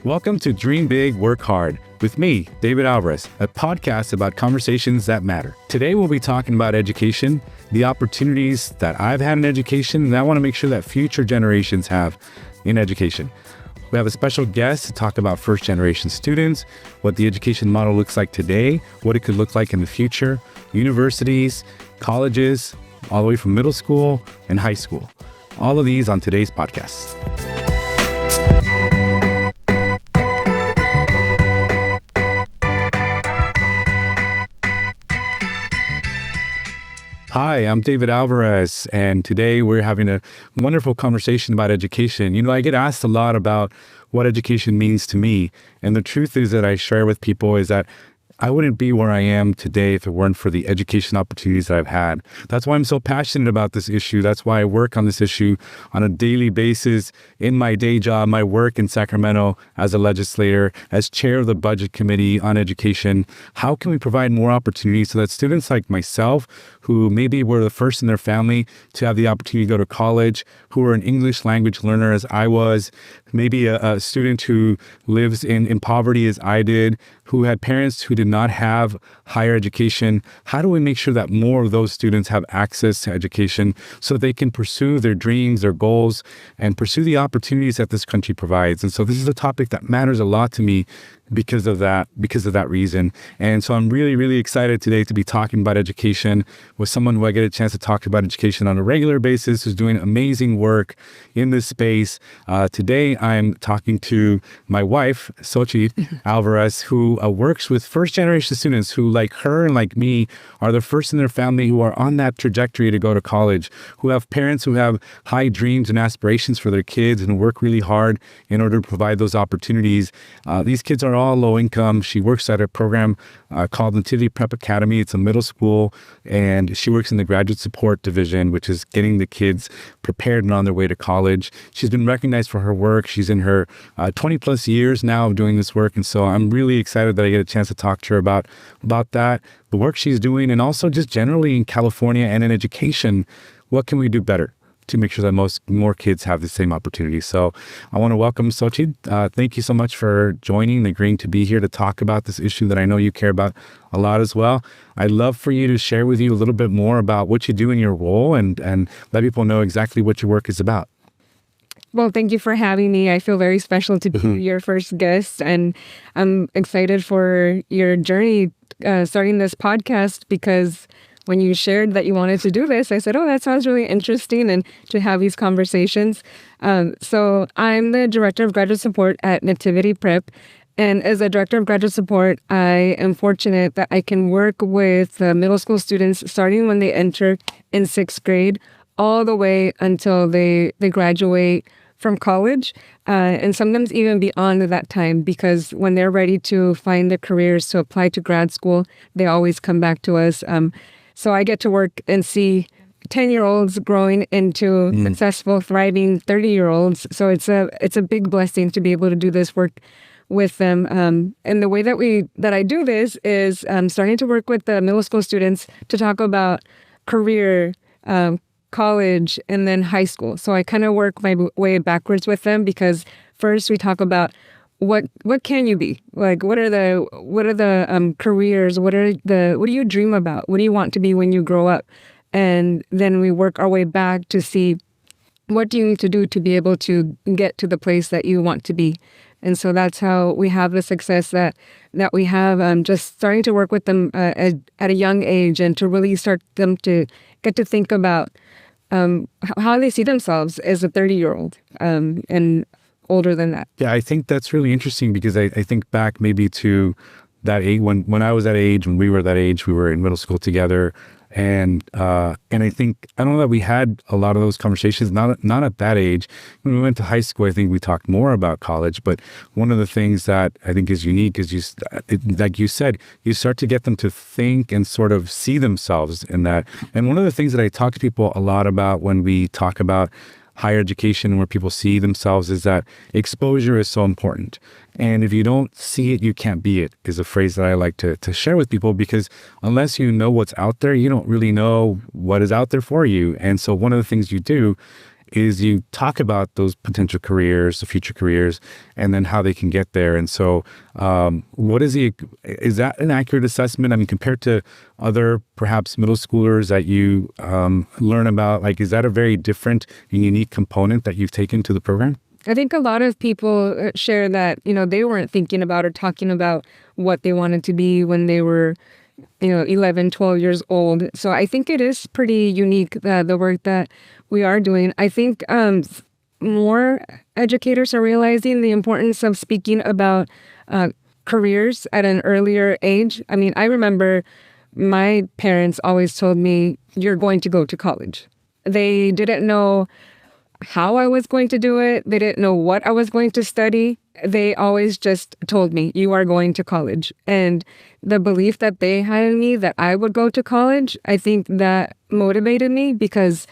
Welcome to Dream Big, Work Hard with me, David Alvarez, a podcast about conversations that matter. Today, we'll be talking about education, the opportunities that I've had in education, and I want to make sure that future generations have in education. We have a special guest to talk about first-generation students, what the education model looks like today, what it could look like in the future, universities, colleges, all the way from middle school and high school. All of these on today's podcast. Hi, I'm David Alvarez, and today we're having a wonderful conversation about education. You know, I get asked a lot about what education means to me, and the truth is that I share with people is that I wouldn't be where I am today if it weren't for the education opportunities that I've had. That's why I'm so passionate about this issue. That's why I work on this issue on a daily basis in my day job, my work in Sacramento as a legislator, as chair of the budget committee on education. How can we provide more opportunities so that students like myself, who maybe were the first in their family to have the opportunity to go to college, who are an English language learner as I was, maybe a student who lives in poverty as I did, who had parents who did not have higher education, how do we make sure that more of those students have access to education so they can pursue their dreams, their goals, and pursue the opportunities that this country provides? And so this is a topic that matters a lot to me because of that reason. And so I'm really, really excited today to be talking about education with someone who I get a chance to talk about education on a regular basis, who's doing amazing work in this space. Today, I'm talking to my wife, Xochitl Alvarez, who works with first-generation students who, like her and like me, are the first in their family who are on that trajectory to go to college, who have parents who have high dreams and aspirations for their kids and work really hard in order to provide those opportunities. These kids are all low income. She works at a program called Nativity Prep Academy. It's a middle school, and she works in the graduate support division, which is getting the kids prepared and on their way to college. She's been recognized for her work. She's in her 20 plus years now of doing this work. And so I'm really excited that I get a chance to talk to her about that, the work she's doing, and also just generally in California and in education, what can we do better to make sure that more kids have the same opportunity. So I want to welcome Xochitl. Thank you so much for joining and agreeing to be here to talk about this issue that I know you care about a lot as well. I'd love for you to share with you a little bit more about what you do in your role and let people know exactly what your work is about. Well, thank you for having me. I feel very special to be your first guest, and I'm excited for your journey starting this podcast, because when you shared that you wanted to do this, I said, oh, that sounds really interesting, and to have these conversations. So I'm the Director of Graduate Support at Nativity Prep. And as a Director of Graduate Support, I am fortunate that I can work with middle school students starting when they enter in 6th grade all the way until they graduate from college, and sometimes even beyond that time, because when they're ready to find their careers, to apply to grad school, they always come back to us. So I get to work and see 10-year-olds growing into successful, thriving 30-year-olds. So it's a big blessing to be able to do this work with them. And the way that I do this is starting to work with the middle school students to talk about career, college, and then high school. So I kind of work my way backwards with them, because first we talk about what can you be? Like, what are the careers? What do you dream about? What do you want to be when you grow up? And then we work our way back to see what do you need to do to be able to get to the place that you want to be. And so that's how we have the success that we have, just starting to work with them at a young age, and to really start them to get to think about how they see themselves as a 30-year-old and older than that. Yeah, I think that's really interesting, because I think back maybe to that age, when I was that age, when we were that age, we were in middle school together. And I don't know that we had a lot of those conversations, not at that age. When we went to high school, I think we talked more about college. But one of the things that I think is unique is like you said, you start to get them to think and sort of see themselves in that. And one of the things that I talk to people a lot about when we talk about higher education, where people see themselves, is that exposure is so important. And if you don't see it, you can't be it, is a phrase that I like to share with people, because unless you know what's out there, you don't really know what is out there for you. And so one of the things you do is you talk about those potential careers, the future careers, and then how they can get there. And so is that an accurate assessment? I mean, compared to other perhaps middle schoolers that you learn about, like, is that a very different and unique component that you've taken to the program? I think a lot of people share that, they weren't thinking about or talking about what they wanted to be when they were 11, 12 years old. So I think it is pretty unique, the work that we are doing. I think more educators are realizing the importance of speaking about careers at an earlier age. I mean, I remember my parents always told me, you're going to go to college. They didn't know how I was going to do it. They didn't know what I was going to study. They always just told me, you are going to college. And the belief that they had in me that I would go to college, I think that motivated me because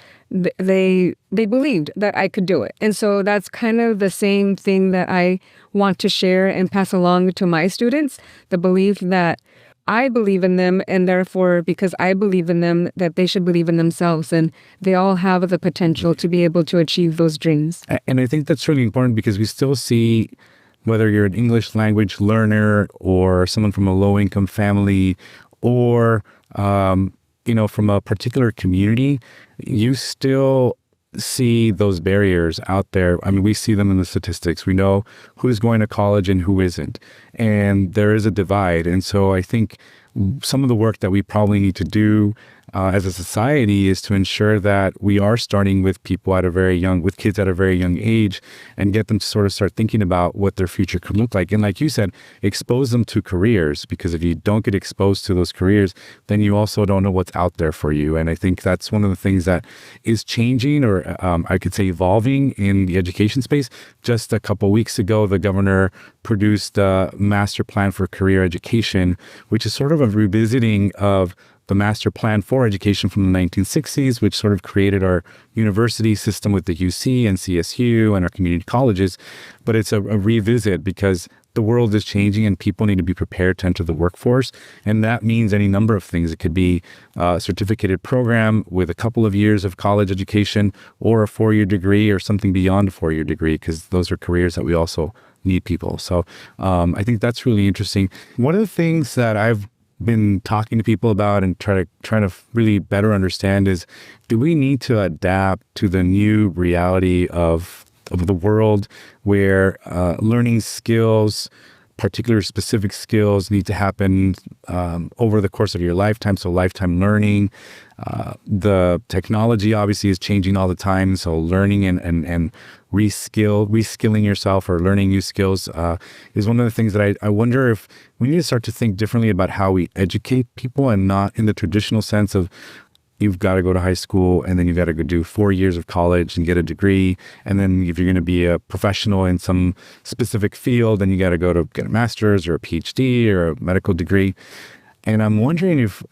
they believed that I could do it. And so that's kind of the same thing that I want to share and pass along to my students, the belief that I believe in them, and therefore, because I believe in them, that they should believe in themselves, and they all have the potential to be able to achieve those dreams. And I think that's really important because we still see, whether you're an English language learner or someone from a low-income family or, from a particular community, you still see those barriers out there. I mean, we see them in the statistics. We know who's going to college and who isn't. And there is a divide. And so I think some of the work that we probably need to do as a society is to ensure that we are starting with kids at a very young age, and get them to sort of start thinking about what their future could look like. And like you said, expose them to careers, because if you don't get exposed to those careers, then you also don't know what's out there for you. And I think that's one of the things that is changing, or I could say evolving, in the education space. Just a couple weeks ago, the governor produced a master plan for career education, which is sort of a revisiting of the master plan for education from the 1960s, which sort of created our university system with the UC and CSU and our community colleges. But it's a revisit because the world is changing and people need to be prepared to enter the workforce. And that means any number of things. It could be a certificated program with a couple of years of college education, or a 4-year degree, or something beyond a 4-year degree, because those are careers that we also need people. So I think that's really interesting. One of the things that I've been talking to people about and trying to really better understand is, do we need to adapt to the new reality of the world, where learning skills, particular specific skills, need to happen over the course of your lifetime, so lifetime learning. The technology obviously is changing all the time, so learning and reskilling yourself or learning new skills is one of the things that I wonder if we need to start to think differently about how we educate people, and not in the traditional sense of, you've got to go to high school and then you've got to go do 4 years of college and get a degree. And then if you're going to be a professional in some specific field, then you got to go to get a master's or a PhD or a medical degree. And I'm wondering if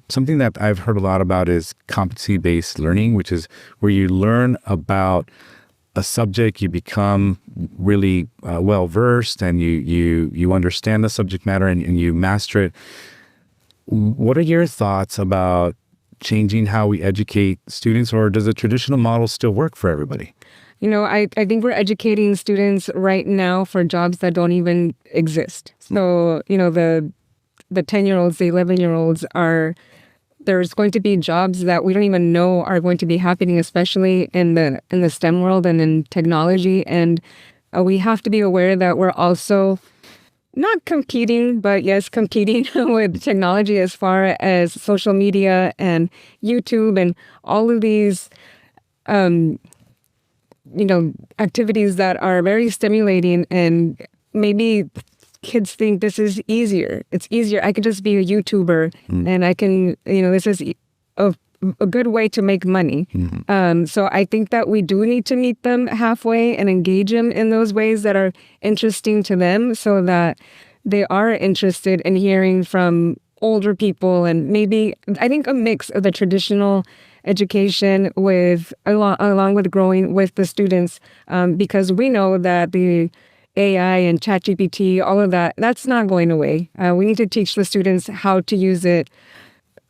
something that I've heard a lot about is competency-based learning, which is where you learn about a subject, you become really well-versed, and you understand the subject matter, and you master it. What are your thoughts about changing how we educate students, or does the traditional model still work for everybody? I think we're educating students right now for jobs that don't even exist. So, the 10-year-olds, the 11-year-olds there's going to be jobs that we don't even know are going to be happening, especially in the STEM world and in technology. And we have to be aware that we're also not competing, but yes, competing with technology as far as social media and YouTube and all of these, activities that are very stimulating. And maybe kids think this is easier. It's easier. I could just be a YouTuber and I can, this is a good way to make money. So I think that we do need to meet them halfway and engage them in those ways that are interesting to them, so that they are interested in hearing from older people, and maybe, I think, a mix of the traditional education along with growing with the students, because we know that the AI and ChatGPT, all of that's not going away. We need to teach the students how to use it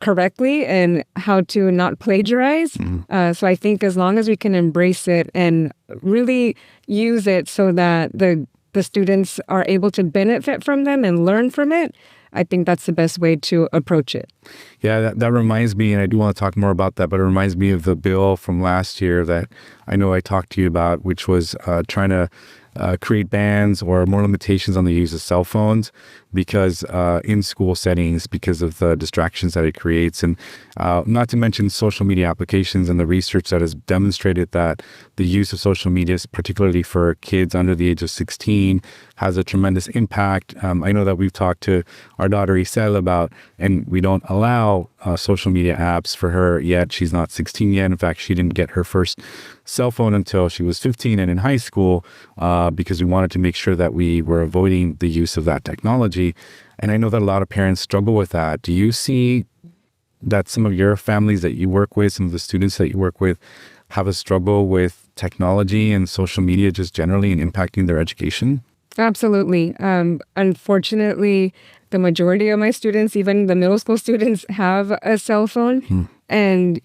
correctly and how to not plagiarize. So I think as long as we can embrace it and really use it so that the students are able to benefit from them and learn from it, I think that's the best way to approach it. Yeah, that reminds me, and I do want to talk more about that, but it reminds me of the bill from last year that I know I talked to you about, which was trying to create bans or more limitations on the use of cell phones because in school settings, because of the distractions that it creates. And not to mention social media applications and the research that has demonstrated that the use of social media, particularly for kids under the age of 16, has a tremendous impact. I know that we've talked to our daughter Isel about, and we don't allow social media apps for her yet. She's not 16 yet. In fact, she didn't get her first cell phone until she was 15 and in high school because we wanted to make sure that we were avoiding the use of that technology. And I know that a lot of parents struggle with that. Do you see that some of your families that you work with, some of the students that you work with, have a struggle with technology and social media just generally and impacting their education? Absolutely. Unfortunately, the majority of my students, even the middle school students, have a cell phone. And,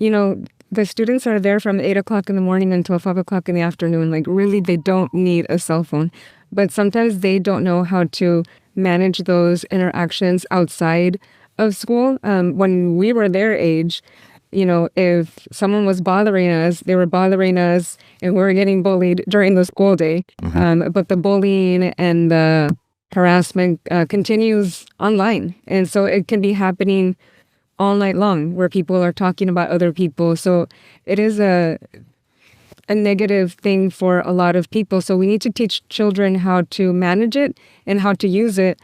the students are there from 8 o'clock in the morning until 5 o'clock in the afternoon. Like, really, they don't need a cell phone. But sometimes they don't know how to manage those interactions outside of school. When we were their age, if someone was bothering us, they were bothering us and we were getting bullied during the school day. But the bullying and the harassment continues online. And so it can be happening all night long where people are talking about other people. So it is a negative thing for a lot of people. So we need to teach children how to manage it and how to use it.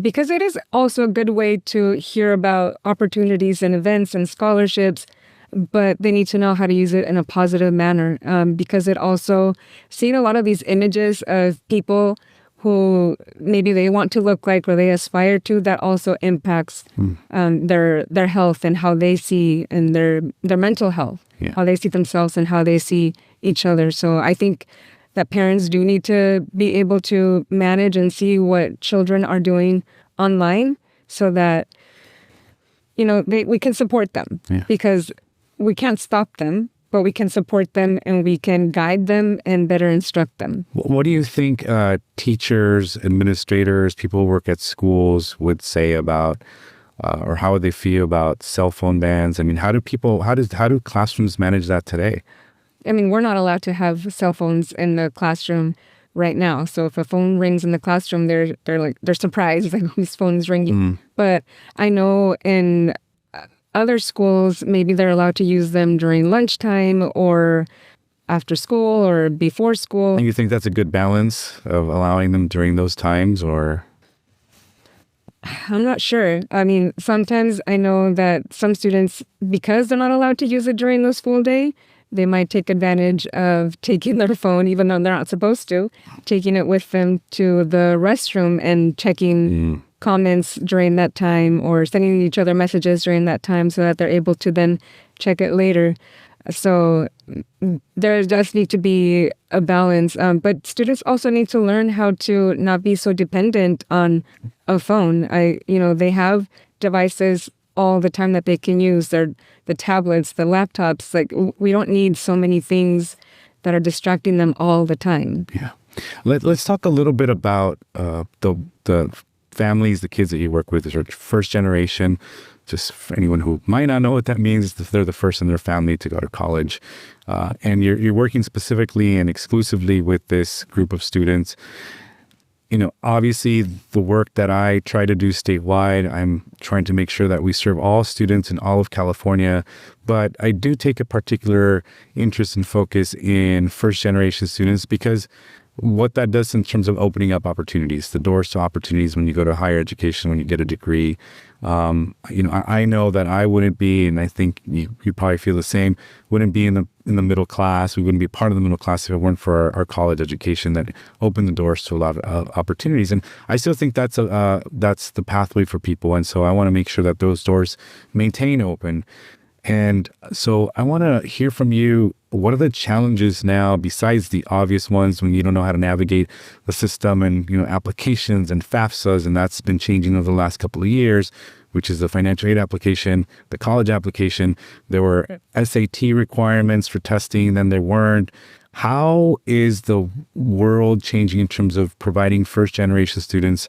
Because it is also a good way to hear about opportunities and events and scholarships, but they need to know how to use it in a positive manner because it also, seeing a lot of these images of people who maybe they want to look like or they aspire to, that also impacts their health and how they see and their mental health, how they see themselves and how they see each other. So I think that parents do need to be able to manage and see what children are doing online so that, we can support them because we can't stop them, but we can support them and we can guide them and better instruct them. What do you think teachers, administrators, people who work at schools would say about or how would they feel about cell phone bans? I mean, how do classrooms manage that today? I mean, we're not allowed to have cell phones in the classroom right now. So if a phone rings in the classroom, they're surprised, like, whose phone is ringing. But I know in other schools, maybe they're allowed to use them during lunchtime or after school or before school. And you think that's a good balance of allowing them during those times, or? I'm not sure. I mean, sometimes I know that some students, because they're not allowed to use it during the school day, they might take advantage of taking their phone, even though they're not supposed to, taking it with them to the restroom and checking comments during that time or sending each other messages during that time so that they're able to then check it later. So there does need to be a balance. But students also need to learn how to not be so dependent on a phone. They have devices all the time that they can use. They're the tablets, the laptops. Like, we don't need so many things that are distracting them all the time. Yeah. Let's talk a little bit about the families, the kids that you work with. Is first generation. Just for anyone who might not know what that means, they're the first in their family to go to college. And you're working specifically and exclusively with this group of students. Obviously, the work that I try to do statewide, I'm trying to make sure that we serve all students in all of California. But I do take a particular interest and focus in first-generation students because what that does in terms of opening up opportunities, the doors to opportunities when you go to higher education, when you get a degree. I know that I wouldn't be, and I think you probably feel the same, wouldn't be in the middle class. We wouldn't be part of the middle class if it weren't for our college education that opened the doors to a lot of opportunities. And I still think that's the pathway for people. And so I want to make sure that those doors maintain open. And so I want to hear from you. What are the challenges now besides the obvious ones when you don't know how to navigate the system and, applications and FAFSAs, and that's been changing over the last couple of years, which is the financial aid application, the college application. There were SAT requirements for testing, then there weren't. How is the world changing in terms of providing first generation students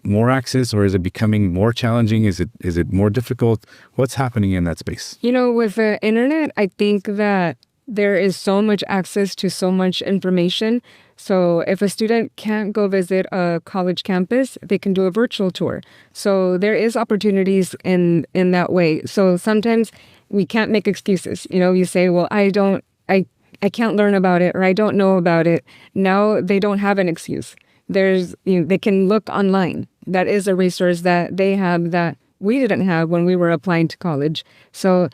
more access, or is it becoming more challenging? Is it more difficult? What's happening in that space? With the internet, I think that there is so much access to so much information. So if a student can't go visit a college campus, they can do a virtual tour. So there is opportunities in that way. So sometimes we can't make excuses. You say, well, I can't learn about it, or I don't know about it. Now they don't have an excuse. They can look online. That is a resource that they have that we didn't have when we were applying to college. So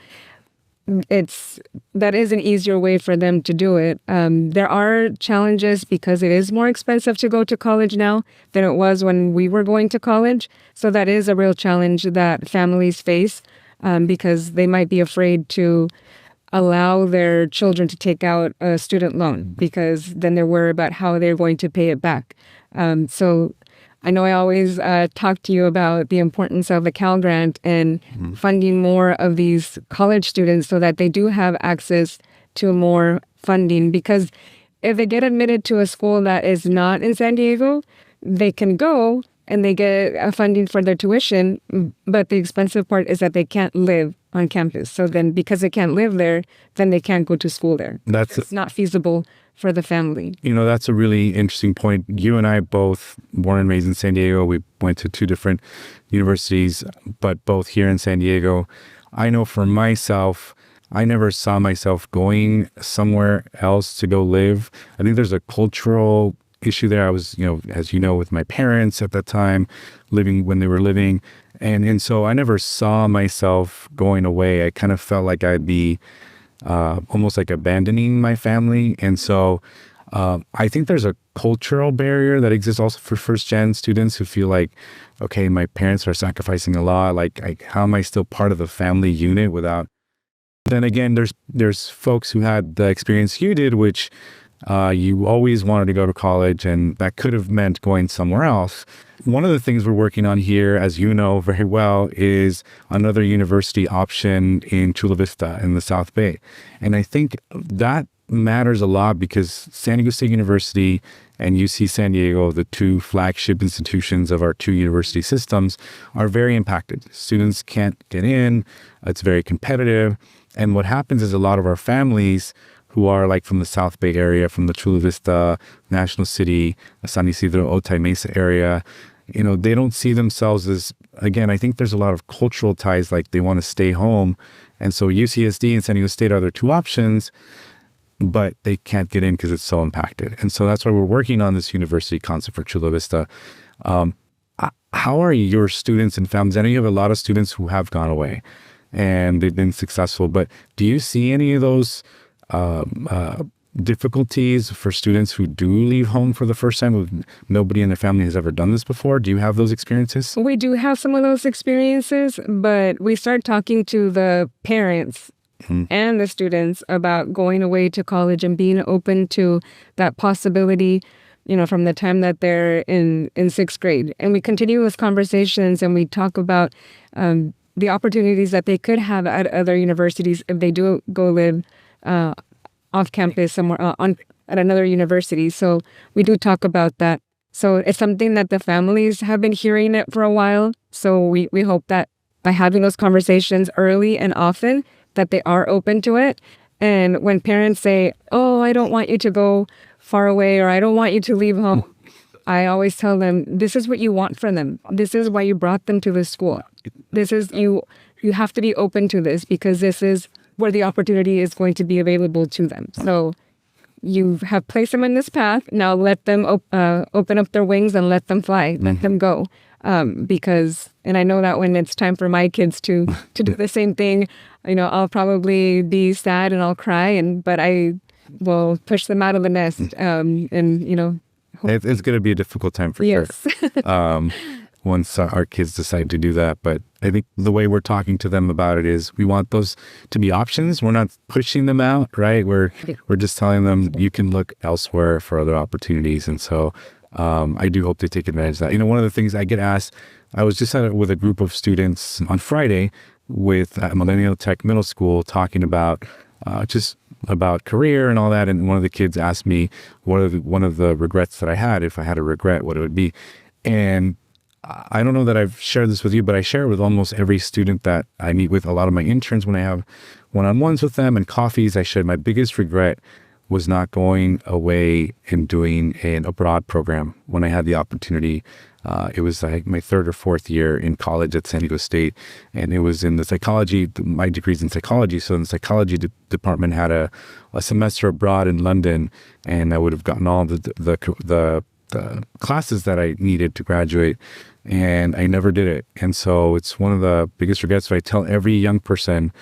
that is an easier way for them to do it. There are challenges because it is more expensive to go to college now than it was when we were going to college. So that is a real challenge that families face because they might be afraid to allow their children to take out a student loan because then they're worried about how they're going to pay it back. So I know I always talk to you about the importance of the Cal Grant and funding more of these college students so that they do have access to more funding, because if they get admitted to a school that is not in San Diego, they can go and they get funding for their tuition, but the expensive part is that they can't live on campus. So then because they can't live there, then they can't go to school there. It's not feasible for the family. That's a really interesting point. You and I both born and raised in San Diego. We went to two different universities, but both here in San Diego. I know for myself, I never saw myself going somewhere else to go live. I think there's a cultural issue there. I was, as you know, with my parents at that time, living when they were living. And so I never saw myself going away. I kind of felt like I'd be almost like abandoning my family. And so I think there's a cultural barrier that exists also for first-gen students who feel like, okay, my parents are sacrificing a lot. Like how am I still part of the family unit without... Then again, there's folks who had the experience you did, which you always wanted to go to college, and that could have meant going somewhere else. One of the things we're working on here, as you know very well, is another university option in Chula Vista in the South Bay. And I think that matters a lot because San Diego State University and UC San Diego, the two flagship institutions of our two university systems, are very impacted. Students can't get in. It's very competitive. And what happens is a lot of our families who are like from the South Bay area, from the Chula Vista, National City, San Isidro, Otay Mesa area, they don't see themselves as, again, I think there's a lot of cultural ties, like they want to stay home. And so UCSD and San Diego State are their two options, but they can't get in because it's so impacted. And so that's why we're working on this university concept for Chula Vista. How are your students and families? I know you have a lot of students who have gone away and they've been successful, but do you see any of those difficulties for students who do leave home for the first time? Nobody in their family has ever done this before. Do you have those experiences? We do have some of those experiences, but we start talking to the parents and the students about going away to college and being open to that possibility, from the time that they're in sixth grade. And we continue with conversations and we talk about the opportunities that they could have at other universities if they do go live off campus somewhere at another university. So we do talk about that. So it's something that the families have been hearing it for a while. So we hope that by having those conversations early and often, that they are open to it. And when parents say, oh, I don't want you to go far away, or I don't want you to leave home, I always tell them, this is what you want from them. This is why you brought them to this school. This is, you have to be open to this because this is where the opportunity is going to be available to them. So you have placed them in this path. Now let them open up their wings and let them fly. Let them go. Because, and I know that when it's time for my kids to do the same thing, I'll probably be sad and I'll cry, but I will push them out of the nest. It's going to be a difficult time for sure. once our kids decide to do that. But I think the way we're talking to them about it is we want those to be options. We're not pushing them out, right? We're just telling them you can look elsewhere for other opportunities. And so I do hope they take advantage of that. One of the things I get asked, I was just with a group of students on Friday with Millennial Tech Middle School talking about just about career and all that. And one of the kids asked me one of the regrets that I had, if I had a regret, what it would be. And I don't know that I've shared this with you, but I share it with almost every student that I meet with. A lot of my interns, when I have one-on-ones with them and coffees, I shared my biggest regret was not going away and doing an abroad program when I had the opportunity. It was like my third or fourth year in college at San Diego State, and it was in the psychology. My degree's in psychology, so in the psychology department had a semester abroad in London, and I would have gotten all the classes that I needed to graduate, and I never did it. And so it's one of the biggest regrets. So I tell every young person,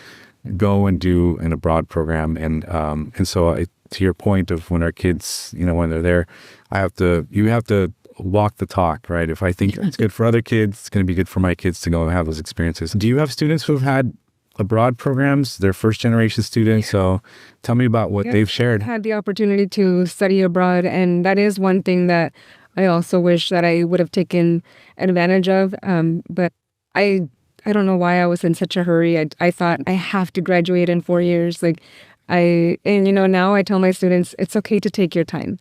go and do an abroad program, and so to your point of when our kids, when they're there, you have to walk the talk, right? If I think it's good for other kids, it's going to be good for my kids to go and have those experiences. Do you have students who have had abroad programs? They're first generation students. So tell me about what they've shared. I had the opportunity to study abroad, and that is one thing that I also wish that I would have taken advantage of. But I don't know why I was in such a hurry. I thought I have to graduate in 4 years. Now I tell my students, it's okay to take your time.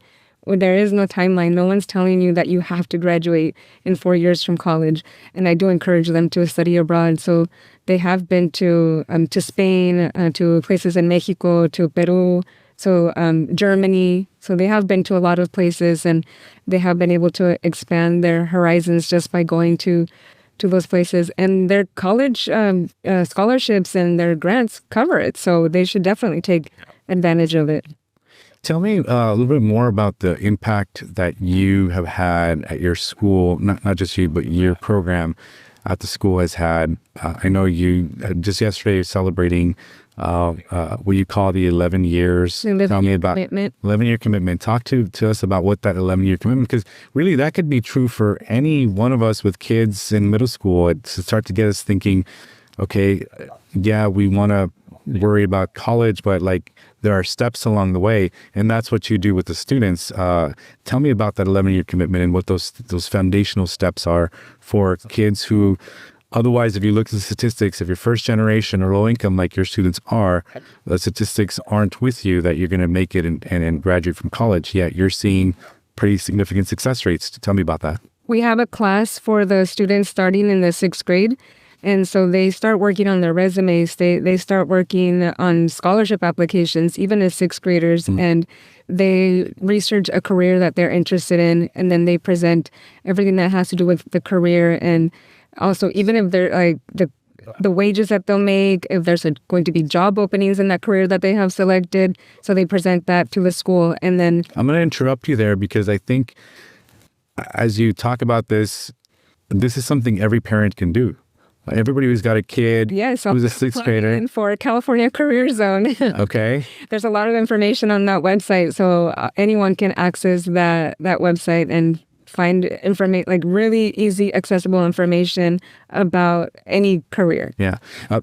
There is no timeline. No one's telling you that you have to graduate in 4 years from college. And I do encourage them to study abroad. So they have been to Spain, to places in Mexico, to Peru, so Germany. So they have been to a lot of places, and they have been able to expand their horizons just by going to those places. And their college scholarships and their grants cover it. So they should definitely take advantage of it. Tell me a little bit more about the impact that you have had at your school, not just you, but your program at the school has had. I know you just yesterday celebrating what you call the 11 years. Tell me about 11-year commitment. Talk to us about what that 11-year commitment, because really that could be true for any one of us with kids in middle school to start to get us thinking, okay, yeah, we want to worry about college, but there are steps along the way, and that's what you do with the students. Tell me about that 11-year commitment and what those foundational steps are for kids who, otherwise, if you look at the statistics, if you're first generation or low income like your students are, the statistics aren't with you that you're going to make it and graduate from college, yet you're seeing pretty significant success rates. Tell me about that. We have a class for the students starting in the 6th grade. And so they start working on their resumes. They start working on scholarship applications, even as 6th graders, and they research a career that they're interested in, and then they present everything that has to do with the career, and also even if they're the wages that they'll make, if there's going to be job openings in that career that they have selected. So they present that to the school, and then I'm going to interrupt you there because I think as you talk about this is something every parent can do. Everybody who's got a kid who's a 6th grader. For California Career Zone. Okay. There's a lot of information on that website. So anyone can access that website and find really easy, accessible information about any career. Yeah.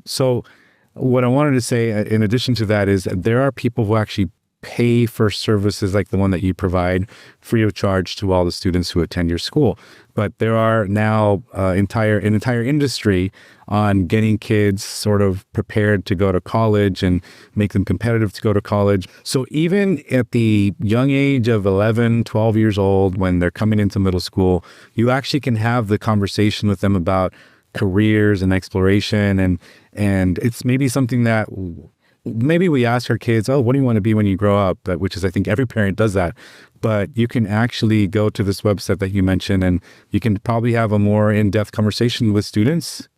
So what I wanted to say in addition to that is that there are people who actually pay for services like the one that you provide free of charge to all the students who attend your school. But there are now an entire industry on getting kids sort of prepared to go to college and make them competitive to go to college. So even at the young age of 11, 12 years old, when they're coming into middle school, you actually can have the conversation with them about careers and exploration. And it's maybe something that maybe we ask our kids, oh, what do you want to be when you grow up? Which is, I think every parent does that. But you can actually go to this website that you mentioned, and you can probably have a more in-depth conversation with students.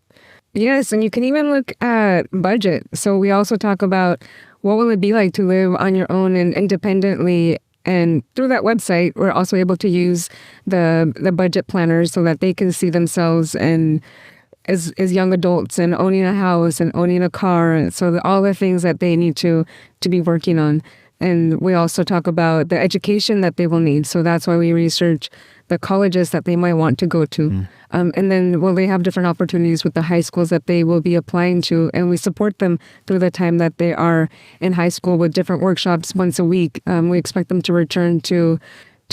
Yes, and you can even look at budget. So we also talk about what will it be like to live on your own and independently. And through that website, we're also able to use the budget planners so that they can see themselves and as young adults and owning a house and owning a car. And so all the things that they need to be working on. And we also talk about the education that they will need. So that's why we research the colleges that they might want to go to. And then, they have different opportunities with the high schools that they will be applying to, and we support them through the time that they are in high school with different workshops once a week. We expect them to return to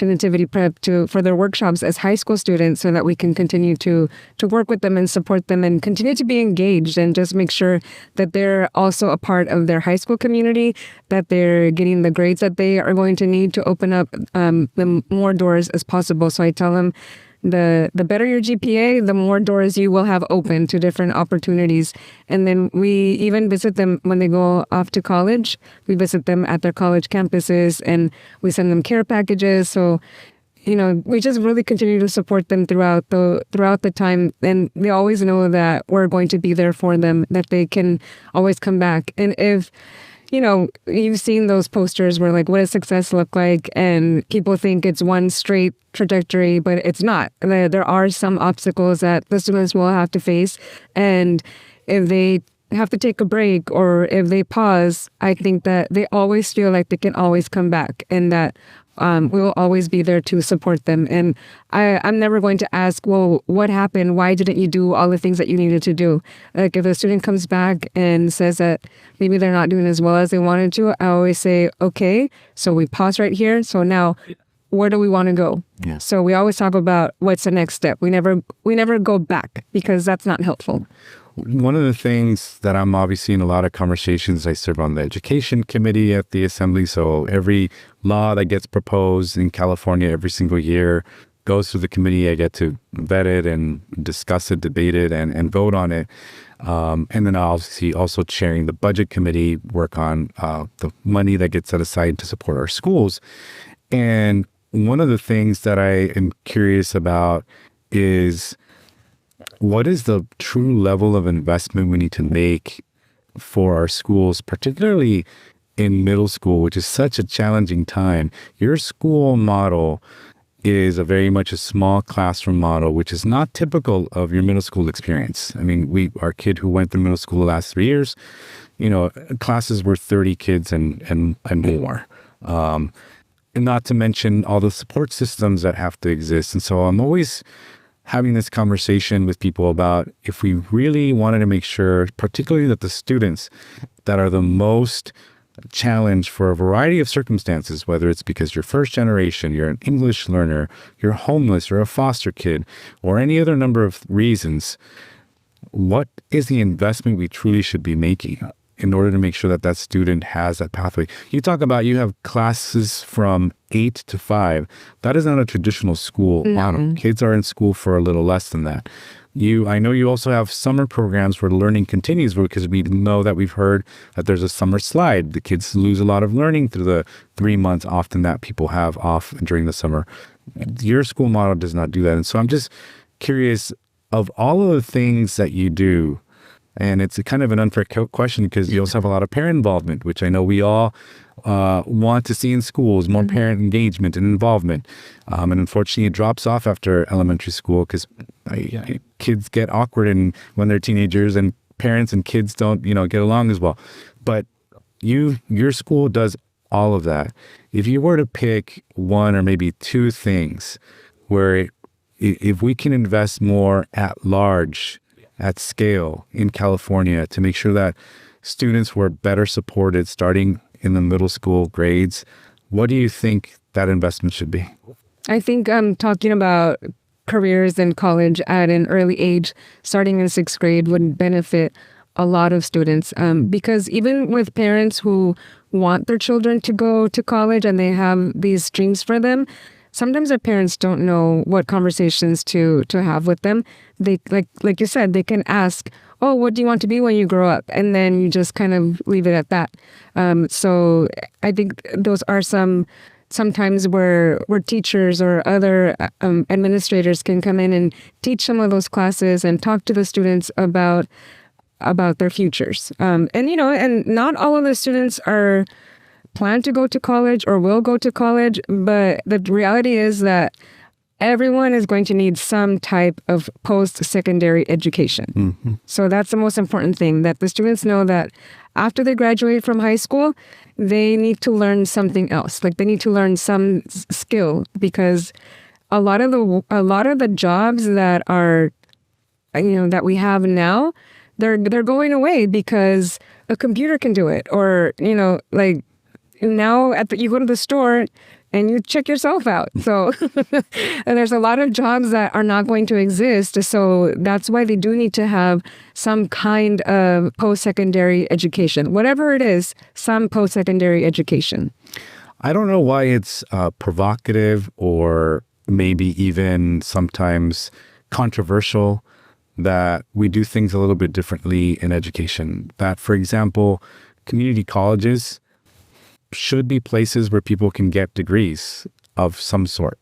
Nativity Prep for their workshops as high school students, so that we can continue to work with them and support them and continue to be engaged, and just make sure that they're also a part of their high school community, that they're getting the grades that they are going to need to open up the more doors as possible. So I tell them, the better your GPA, the more doors you will have open to different opportunities. And then we even visit them when they go off to college. We visit them at their college campuses, and we send them care packages. So, we just really continue to support them throughout the time. And they always know that we're going to be there for them, that they can always come back. And if you've seen those posters where what does success look like? And people think it's one straight trajectory, but it's not. There are some obstacles that the students will have to face. And if they have to take a break or if they pause, I think that they always feel like they can always come back, and that we will always be there to support them. And I'm never going to ask, well, what happened? Why didn't you do all the things that you needed to do? If a student comes back and says that maybe they're not doing as well as they wanted to, I always say, okay, so we pause right here. So now, where do we want to go? Yeah. So we always talk about what's the next step. We never go back, because that's not helpful. One of the things that I'm obviously in a lot of conversations, I serve on the education committee at the Assembly. So every law that gets proposed in California every single year goes through the committee. I get to vet it and discuss it, debate it, and vote on it. And then obviously also chairing the budget committee, work on the money that gets set aside to support our schools. And one of the things that I am curious about is, what is the true level of investment we need to make for our schools, particularly in middle school, which is such a challenging time? Your school model is very much a small classroom model, which is not typical of your middle school experience. I mean, our kid who went through middle school the last 3 years, classes were 30 kids and more. And not to mention all the support systems that have to exist. And so I'm always having this conversation with people about, if we really wanted to make sure, particularly that the students that are the most challenged for a variety of circumstances, whether it's because you're first generation, you're an English learner, you're homeless, you're a foster kid, or any other number of reasons, what is the investment we truly should be making in order to make sure that student has that pathway? You talk about you have classes from 8 to 5. That is not a traditional school model. Kids are in school for a little less than that. I know you also have summer programs where learning continues, because we've heard that there's a summer slide. The kids lose a lot of learning through the 3 months often that people have off during the summer. Your school model does not do that. And so I'm just curious, of all of the things that you do, and it's a kind of an unfair question, because you also have a lot of parent involvement, which I know we all want to see in schools, more parent engagement and involvement. And unfortunately, it drops off after elementary school, because kids get awkward when they're teenagers, and parents and kids don't, get along as well. But your school does all of that. If you were to pick one or maybe two things where if we can invest more at large, at scale in California, to make sure that students were better supported starting in the middle school grades, what do you think that investment should be? I think talking about careers in college at an early age, starting in 6th grade, would benefit a lot of students, because even with parents who want their children to go to college and they have these dreams for them, sometimes their parents don't know what conversations to have with them. They like you said, they can ask, "Oh, what do you want to be when you grow up?" And then you just kind of leave it at that. So I think those are sometimes where teachers or other administrators can come in and teach some of those classes and talk to the students about their futures. And not all of the students are plan to go to college or will go to college, but the reality is that everyone is going to need some type of post-secondary education. So that's the most important thing, that the students know that after they graduate from high school, they need to learn something else. Like, they need to learn some skill, because a lot of the jobs that are, that we have now, they're going away because a computer can do it. Or, like now you go to the store and you check yourself out. So and there's a lot of jobs that are not going to exist. So that's why they do need to have some kind of post-secondary education. Whatever it is, some post-secondary education. I don't know why it's provocative or maybe even sometimes controversial that we do things a little bit differently in education. That, for example, community colleges should be places where people can get degrees of some sort.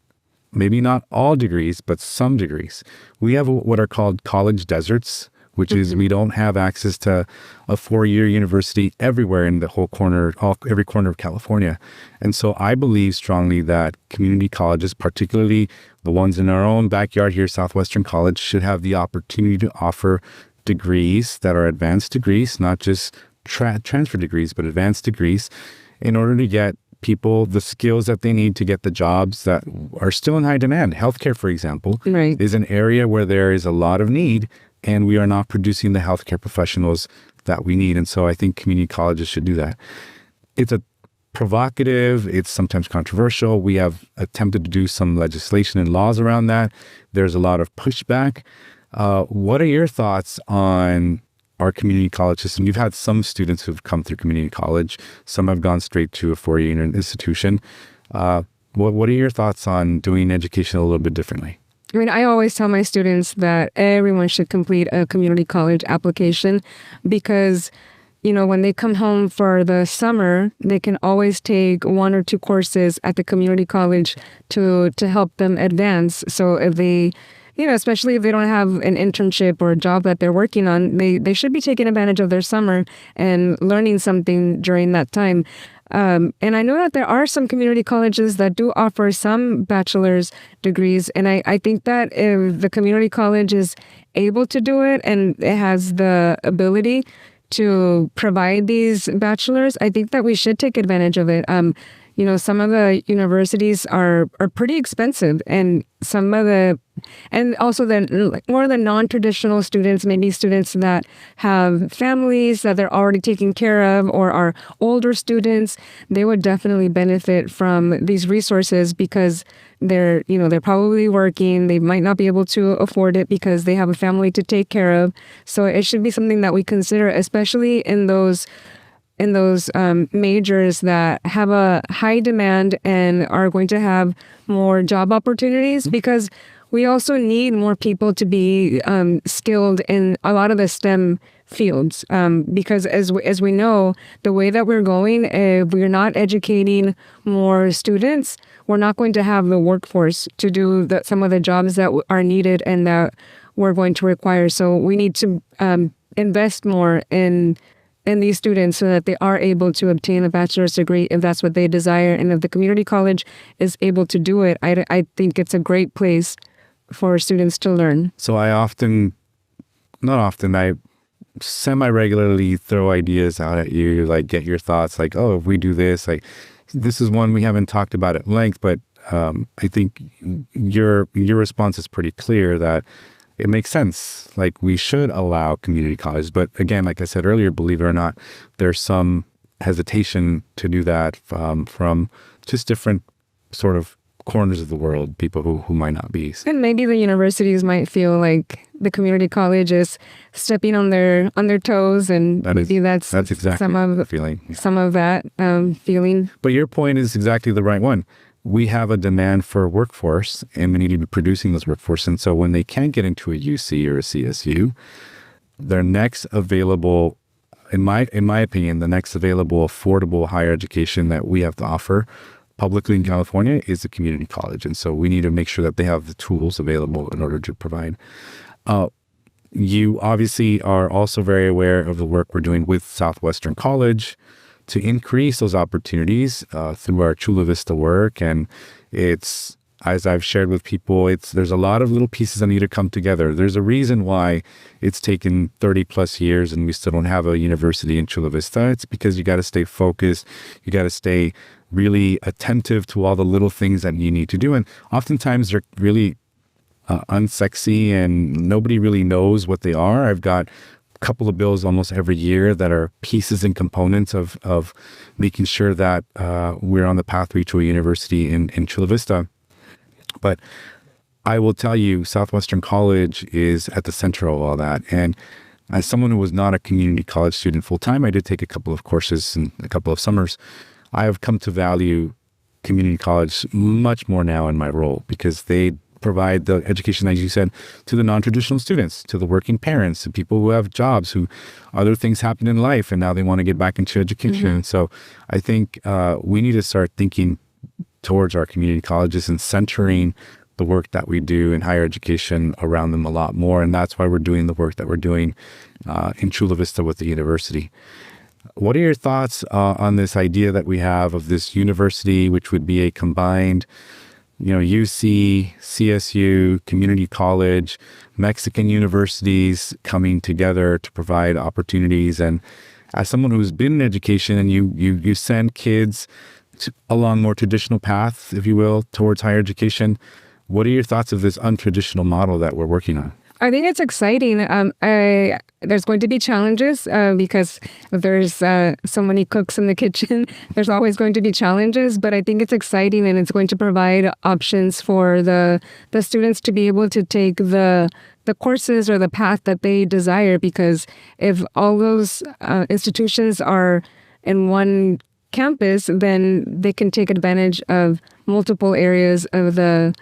Maybe not all degrees, but some degrees. We have what are called college deserts, which is we don't have access to a 4-year university everywhere in the every corner of California. And so I believe strongly that community colleges, particularly the ones in our own backyard here, Southwestern College, should have the opportunity to offer degrees that are advanced degrees, not just transfer degrees, but advanced degrees, in order to get people the skills that they need to get the jobs that are still in high demand. Healthcare, for example, is an area where there is a lot of need, and we are not producing the healthcare professionals that we need. And so I think community colleges should do that. It's a provocative, it's sometimes controversial. We have attempted to do some legislation and laws around that. There's a lot of pushback. What are your thoughts on our community college system? You've had some students who've come through community college. Some have gone straight to a 4-year institution. What are your thoughts on doing education a little bit differently? I mean, I always tell my students that everyone should complete a community college application because, when they come home for the summer, they can always take 1 or 2 courses at the community college to help them advance. So if they, especially if they don't have an internship or a job that they're working on, they should be taking advantage of their summer and learning something during that time. And I know that there are some community colleges that do offer some bachelor's degrees. And I think that if the community college is able to do it and it has the ability to provide these bachelors, I think that we should take advantage of it. Some of the universities are pretty expensive, and also more of the non-traditional students, maybe students that have families that they're already taking care of or are older students, they would definitely benefit from these resources because they're probably working. They might not be able to afford it because they have a family to take care of. So it should be something that we consider, especially in those majors that have a high demand and are going to have more job opportunities, because we also need more people to be skilled in a lot of the STEM fields. Because as we know, the way that we're going, if we're not educating more students, we're not going to have the workforce to do some of the jobs that are needed and that we're going to require. So we need to invest more in these students so that they are able to obtain a bachelor's degree if that's what they desire. And if the community college is able to do it, I think it's a great place for students to learn. So I semi-regularly throw ideas out at you, like get your thoughts, like, oh, if we do this, like this is one we haven't talked about at length, but I think your response is pretty clear that it makes sense. Like we should allow community colleges. But again, like I said earlier, believe it or not, there's some hesitation to do that from just different sort of corners of the world, people who might not be. And maybe the universities might feel like the community college is stepping on their toes, and that's exactly some of the feeling. Some of that feeling. But your point is exactly the right one. We have a demand for workforce, and we need to be producing those workforce. And so when they can't get into a UC or a CSU, their next available, in my opinion, the next available affordable higher education that we have to offer publicly in California is a community college. And so we need to make sure that they have the tools available in order to provide. You obviously are also very aware of the work we're doing with Southwestern College to increase those opportunities through our Chula Vista work. And it's, as I've shared with people, there's a lot of little pieces that need to come together. There's a reason why it's taken 30 plus years and we still don't have a university in Chula Vista. It's because you got to stay focused. You got to stay really attentive to all the little things that you need to do. And oftentimes they're really unsexy and nobody really knows what they are. I've got a couple of bills almost every year that are pieces and components of making sure that we're on the pathway to a university in Chula Vista. But I will tell you, Southwestern College is at the center of all that. And as someone who was not a community college student full-time, I did take a couple of courses and a couple of summers. I have come to value community college much more now in my role because they provide the education, as you said, to the non-traditional students, to the working parents, to people who have jobs, who other things happen in life, and now they want to get back into education. So I think we need to start thinking towards our community colleges and centering the work that we do in higher education around them a lot more. And that's why we're doing the work that we're doing in Chula Vista with the university. What are your thoughts on this idea that we have of this university, which would be a combined, UC, CSU, community college, Mexican universities coming together to provide opportunities? And as someone who's been in education and you send kids along more traditional paths, if you will, towards higher education, what are your thoughts of this untraditional model that we're working on? I think it's exciting. There's going to be challenges because there's so many cooks in the kitchen. There's always going to be challenges, but I think it's exciting and it's going to provide options for the students to be able to take the courses or the path that they desire. Because if all those institutions are in one campus, then they can take advantage of multiple areas of the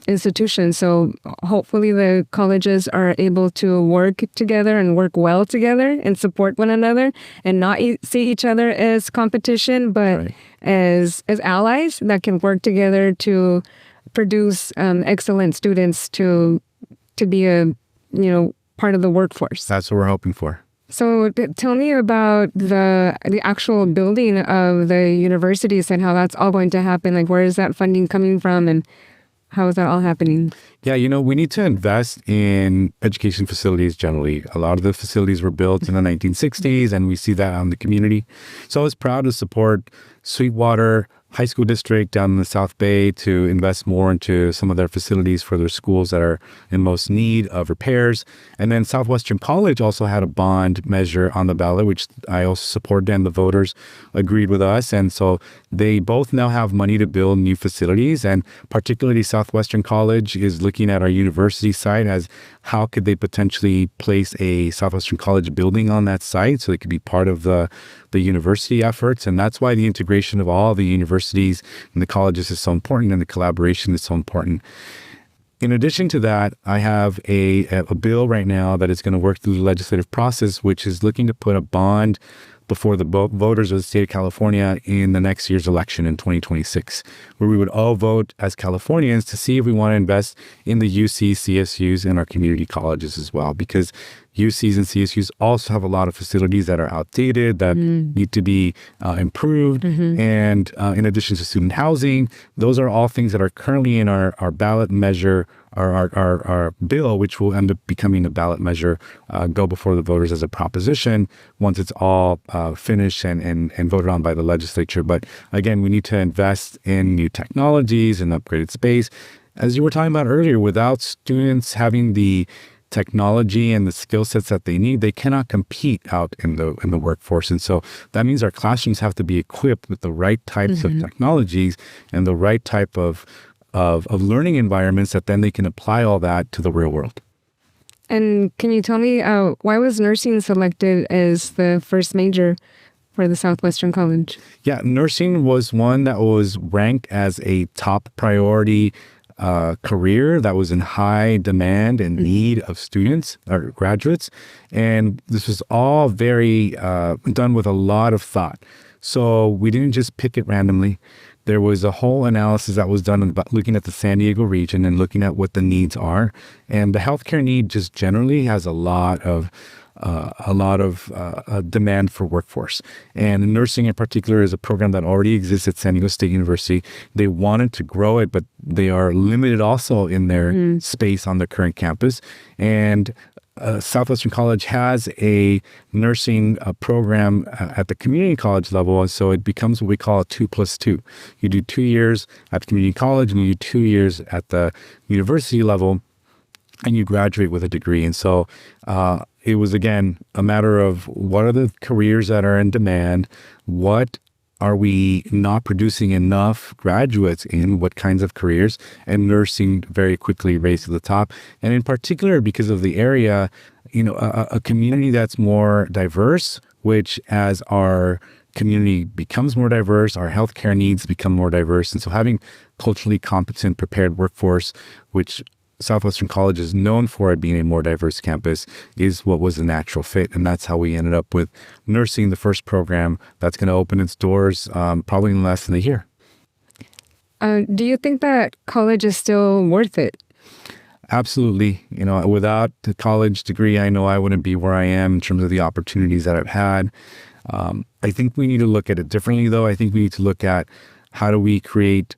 institution. So hopefully the colleges are able to work together and work well together and support one another and not see each other as competition, but as allies that can work together to produce excellent students to be a part of the workforce. That's what we're hoping for. So tell me about the actual building of the universities and how that's all going to happen. Like, where is that funding coming from and how is that all happening? Yeah, we need to invest in education facilities generally. A lot of the facilities were built in the 1960s, and we see that out in the community. So I was proud to support Sweetwater High School District down in the South Bay to invest more into some of their facilities for their schools that are in most need of repairs. And then Southwestern College also had a bond measure on the ballot, which I also supported, and the voters agreed with us. And so they both now have money to build new facilities. And particularly Southwestern College is looking at our university site as how could they potentially place a Southwestern College building on that site so it could be part of the university efforts. And that's why the integration of all the universities and the colleges is so important, and the collaboration is so important. In addition to that, I have a bill right now that is going to work through the legislative process, which is looking to put a bond before the voters of the state of California in the next year's election in 2026, where we would all vote as Californians to see if we want to invest in the UC, CSUs, and our community colleges as well, because UCs and CSUs also have a lot of facilities that are outdated, that need to be improved. And in addition to student housing, those are all things that are currently in our ballot measure, our bill, which will end up becoming a ballot measure, go before the voters as a proposition once it's all finished and voted on by the legislature. But again, we need to invest in new technologies and upgraded space. As you were talking about earlier, without students having the technology and the skill sets that they need, they cannot compete out in the workforce. And so that means our classrooms have to be equipped with the right types of technologies and the right type of learning environments that then they can apply all that to the real world. And can you tell me why was nursing selected as the first major for the Southwestern College? Yeah, nursing was one that was ranked as a top priority career that was in high demand and need of students or graduates. And this was all very done with a lot of thought. So we didn't just pick it randomly. There was a whole analysis that was done about looking at the San Diego region and looking at what the needs are. And the healthcare need just generally has a lot of demand for workforce. And nursing in particular is a program that already exists at San Diego State University. They wanted to grow it, but they are limited also in their space on the current campus. And Southwestern College has a nursing program at the community college level, and so it becomes what we call a 2+2. You do 2 years at the community college, and you do 2 years at the university level, and you graduate with a degree. And so it was, again, a matter of what are the careers that are in demand, what are we not producing enough graduates in, what kinds of careers, and nursing very quickly raised to the top. And in particular, because of the area, a community that's more diverse, which as our community becomes more diverse, our healthcare needs become more diverse. And so having culturally competent, prepared workforce, which Southwestern College is known for it being a more diverse campus, is what was a natural fit. And that's how we ended up with nursing, the first program that's going to open its doors probably in less than a year. Do you think that college is still worth it? Absolutely. Without the college degree, I know I wouldn't be where I am in terms of the opportunities that I've had. I think we need to look at it differently, though. I think we need to look at how do we create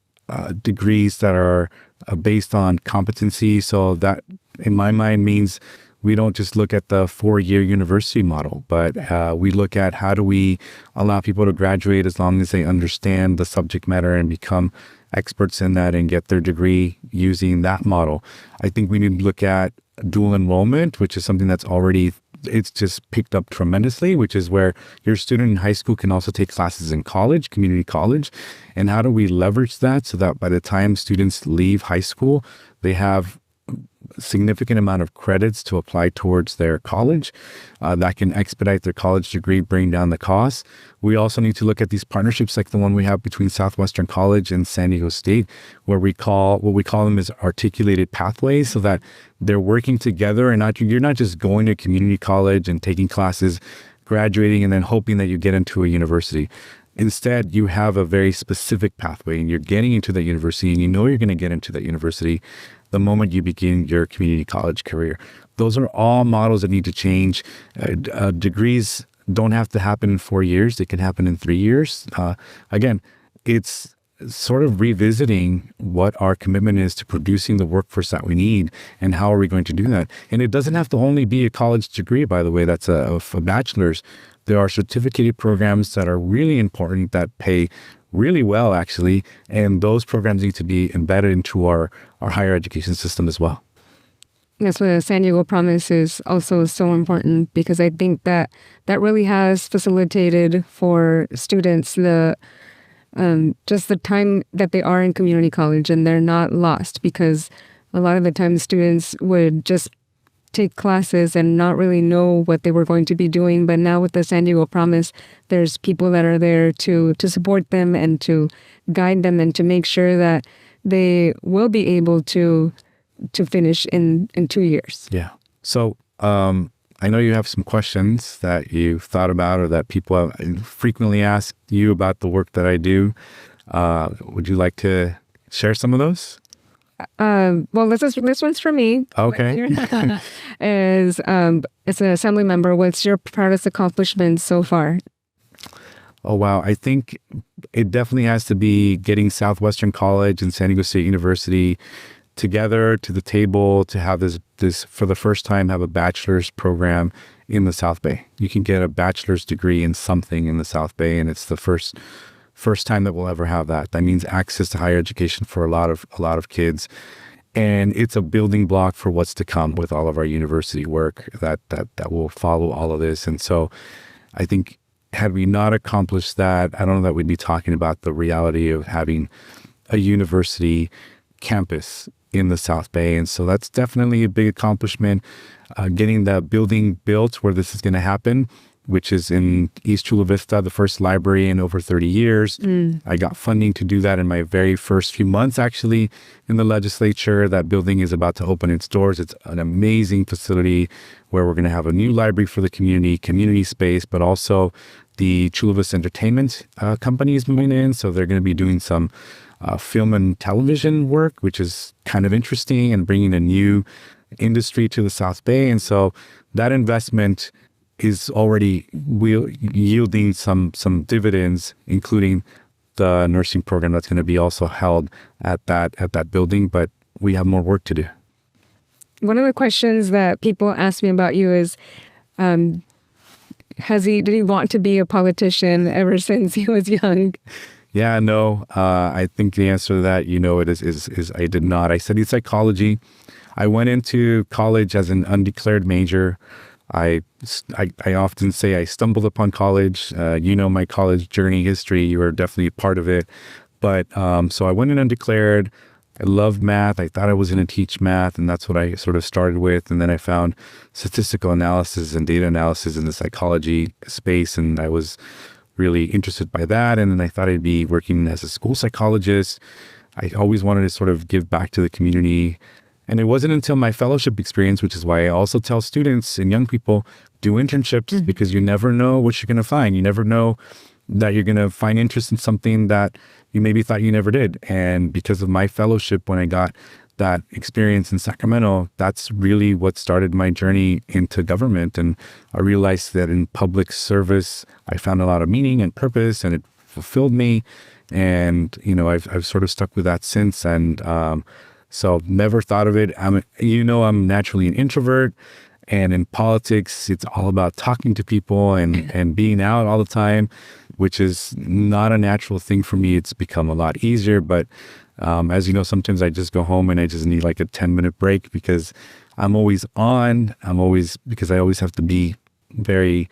degrees that are based on competency. So that, in my mind, means we don't just look at the 4-year university model, but we look at how do we allow people to graduate as long as they understand the subject matter and become experts in that and get their degree using that model. I think we need to look at dual enrollment, which is something that's already, it's just picked up tremendously, which is where your student in high school can also take classes in college, community college. And how do we leverage that so that by the time students leave high school, they have a significant amount of credits to apply towards their college that can expedite their college degree, bring down the costs. We also need to look at these partnerships like the one we have between Southwestern College and San Diego State, where we call them is articulated pathways, so that they're working together and you're not just going to community college and taking classes, graduating, and then hoping that you get into a university. Instead, you have a very specific pathway and you're getting into that university, and you know you're going to get into that university the moment you begin your community college career. Those are all models that need to change. Degrees don't have to happen in 4 years. They can happen in 3 years. Again, it's sort of revisiting what our commitment is to producing the workforce that we need and how are we going to do that. And it doesn't have to only be a college degree, by the way, that's a bachelor's. There are certificated programs that are really important that pay really well, actually. And those programs need to be embedded into our higher education system as well. That's why the San Diego Promise is also so important, because I think that really has facilitated for students just the time that they are in community college, and they're not lost, because a lot of the time students would just take classes and not really know what they were going to be doing. But now with the San Diego Promise, there's people that are there to support them and to guide them and to make sure that they will be able to finish in 2 years. Yeah. So I know you have some questions that you've thought about or that people have frequently asked you about the work that I do. Would you like to share some of those? Well, this one's for me. Okay. As an assembly member, what's your proudest accomplishment so far? Oh, wow. I think it definitely has to be getting Southwestern College and San Diego State University together to the table to have this for the first time, have a bachelor's program in the South Bay. You can get a bachelor's degree in something in the South Bay, and it's the first time that we'll ever have that. That means access to higher education for a lot of kids. And it's a building block for what's to come with all of our university work that will follow all of this. And so I think had we not accomplished that, I don't know that we'd be talking about the reality of having a university campus in the South Bay. And so that's definitely a big accomplishment. Getting that building built where this is going to happen, which is in East Chula Vista, the first library in over 30 years. I got funding to do that in my very first few months, actually, in the legislature. That building is about to open its doors. It's an amazing facility where we're going to have a new library for the community space, but also the Chula Vista Entertainment company is moving in. So they're going to be doing some film and television work, which is kind of interesting, and bringing a new industry to the South Bay. And so that investment is already yielding some dividends, including the nursing program that's going to be also held at that building. But we have more work to do. one of the questions that people ask me about you is, did he want to be a politician ever since he was young? Yeah, no. I think the answer to that, it is I did not. I studied psychology. I went into college as an undeclared major. I often say I stumbled upon college. My college journey history. You were definitely a part of it. But so I went in undeclared. I loved math. I thought I was going to teach math, and that's what I sort of started with. And then I found statistical analysis and data analysis in the psychology space, and I was really interested by that. And then I thought I'd be working as a school psychologist. I always wanted to sort of give back to the community. And it wasn't until my fellowship experience, which is why I also tell students and young people, do internships, because you never know what you're going to find. You never know that you're going to find interest in something that you maybe thought you never did. And because of my fellowship, when I got that experience in Sacramento, that's really what started my journey into government. And I realized that in public service, I found a lot of meaning and purpose, and it fulfilled me. And, I've sort of stuck with that since. And so never thought of it. I'm naturally an introvert. And in politics, it's all about talking to people and being out all the time, which is not a natural thing for me. It's become a lot easier. But as you know, sometimes I just go home and I just need like a 10-minute break because I'm always on. Because I always have to be very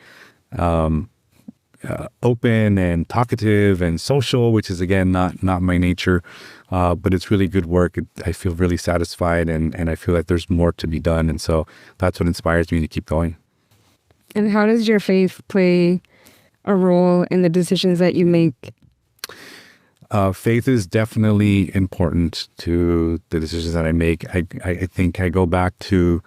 open and talkative and social, which is, again, not my nature. But it's really good work. I feel really satisfied, and I feel that there's more to be done. And so that's what inspires me to keep going. And how does your faith play a role in the decisions that you make? Faith is definitely important to the decisions that I make. I think I go back to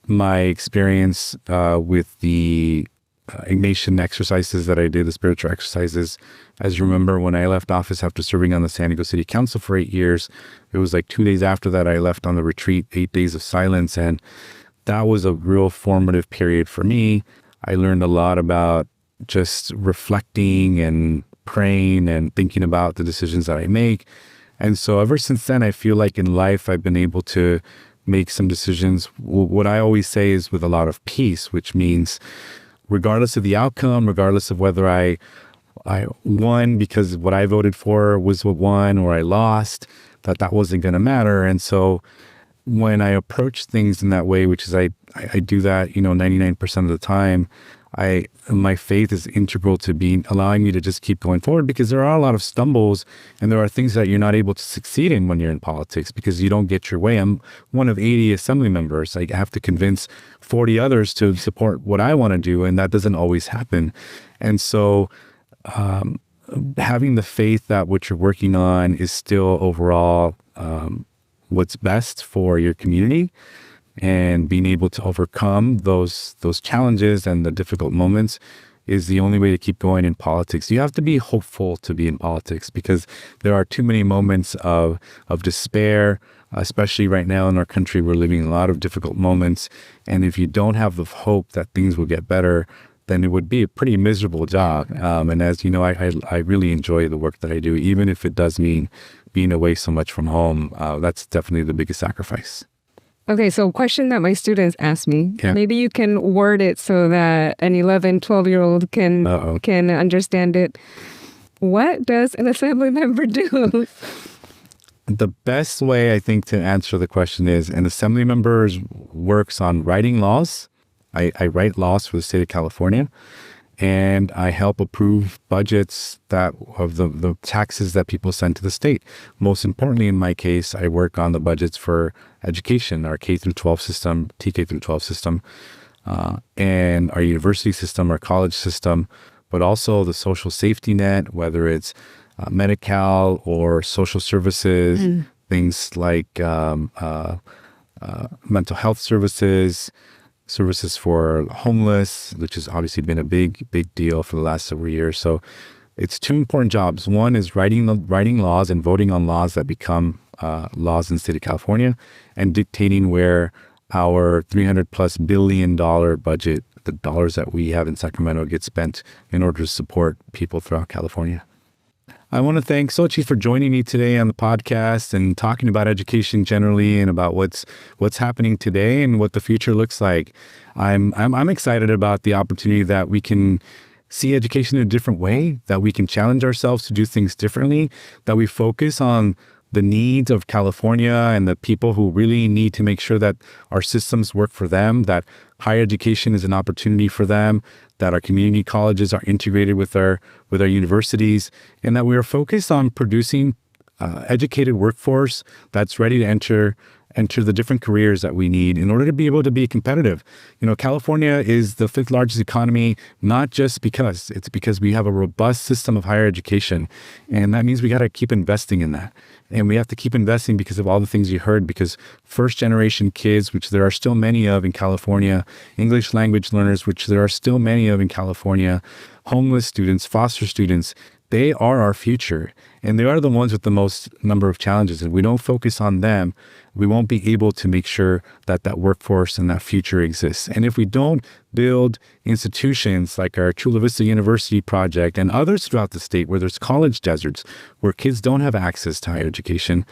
my experience with the Ignatian exercises that I did, the spiritual exercises. As you remember, when I left office after serving on the San Diego City Council for 8 years, it was like 2 days after that I left on the retreat, 8 days of silence. And that was a real formative period for me. I learned a lot about just reflecting and praying and thinking about the decisions that I make. And so ever since then, I feel like in life, I've been able to make some decisions. What I always say is with a lot of peace, which means regardless of the outcome, regardless of whether I won because what I voted for was what won, or I lost, that wasn't going to matter. And so when I approach things in that way, which is I do that, 99% of the time, my faith is integral to allowing me to just keep going forward, because there are a lot of stumbles and there are things that you're not able to succeed in when you're in politics because you don't get your way. I'm one of 80 assembly members. I have to convince 40 others to support what I want to do, and that doesn't always happen. And so having the faith that what you're working on is still overall what's best for your community, and being able to overcome those challenges and the difficult moments is the only way to keep going in politics. You have to be hopeful to be in politics, because there are too many moments of despair, especially right now in our country. We're living a lot of difficult moments. And if you don't have the hope that things will get better, then it would be a pretty miserable job. And as you know, I really enjoy the work that I do, even if it does mean being away so much from home. That's definitely the biggest sacrifice. Okay, so a question that my students ask me, Yeah. maybe you can word it so that an 11, 12-year-old can understand it. What does an assembly member do? The best way, I think, to answer the question is an assembly member works on writing laws. I write laws for the state of California, and I help approve budgets of the taxes that people send to the state. Most importantly, in my case, I work on the budgets for education, our K through 12 system, TK through 12 system, and our university system, our college system, but also the social safety net, whether it's Medi-Cal or social services, things like mental health services for homeless, which has obviously been a big deal for the last several years. So it's two important jobs. One is writing laws and voting on laws that become laws in the state of California, and dictating where our $300+ billion budget, the dollars that we have in Sacramento, get spent in order to support people throughout California. I want to thank Xochitl for joining me today on the podcast and talking about education generally and about what's happening today and what the future looks like. I'm excited about the opportunity that we can see education in a different way, that we can challenge ourselves to do things differently, that we focus on the needs of California and the people who really need to make sure that our systems work for them, that higher education is an opportunity for them, that our community colleges are integrated with our universities, and that we are focused on producing educated workforce that's ready to enter the different careers that we need in order to be able to be competitive. California is the 5th largest economy, not just because, it's because we have a robust system of higher education. And that means we got to keep investing in that. And we have to keep investing because of all the things you heard, because first generation kids, which there are still many of in California, English language learners, which there are still many of in California, homeless students, foster students, they are our future, and they are the ones with the most number of challenges. And we don't focus on them, we won't be able to make sure that that workforce and that future exists. And if we don't build institutions like our Chula Vista University project and others throughout the state where there's college deserts, where kids don't have access to higher education,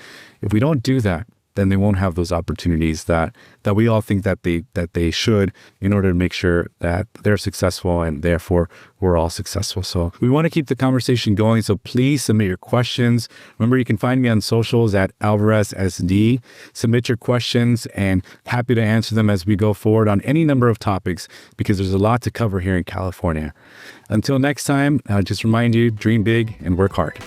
if we don't do that, then they won't have those opportunities that we all think that they should in order to make sure that they're successful and therefore we're all successful. So we want to keep the conversation going. So please submit your questions. Remember, you can find me on socials at Alvarez SD. Submit your questions and happy to answer them as we go forward on any number of topics because there's a lot to cover here in California. Until next time, just remind you, dream big and work hard.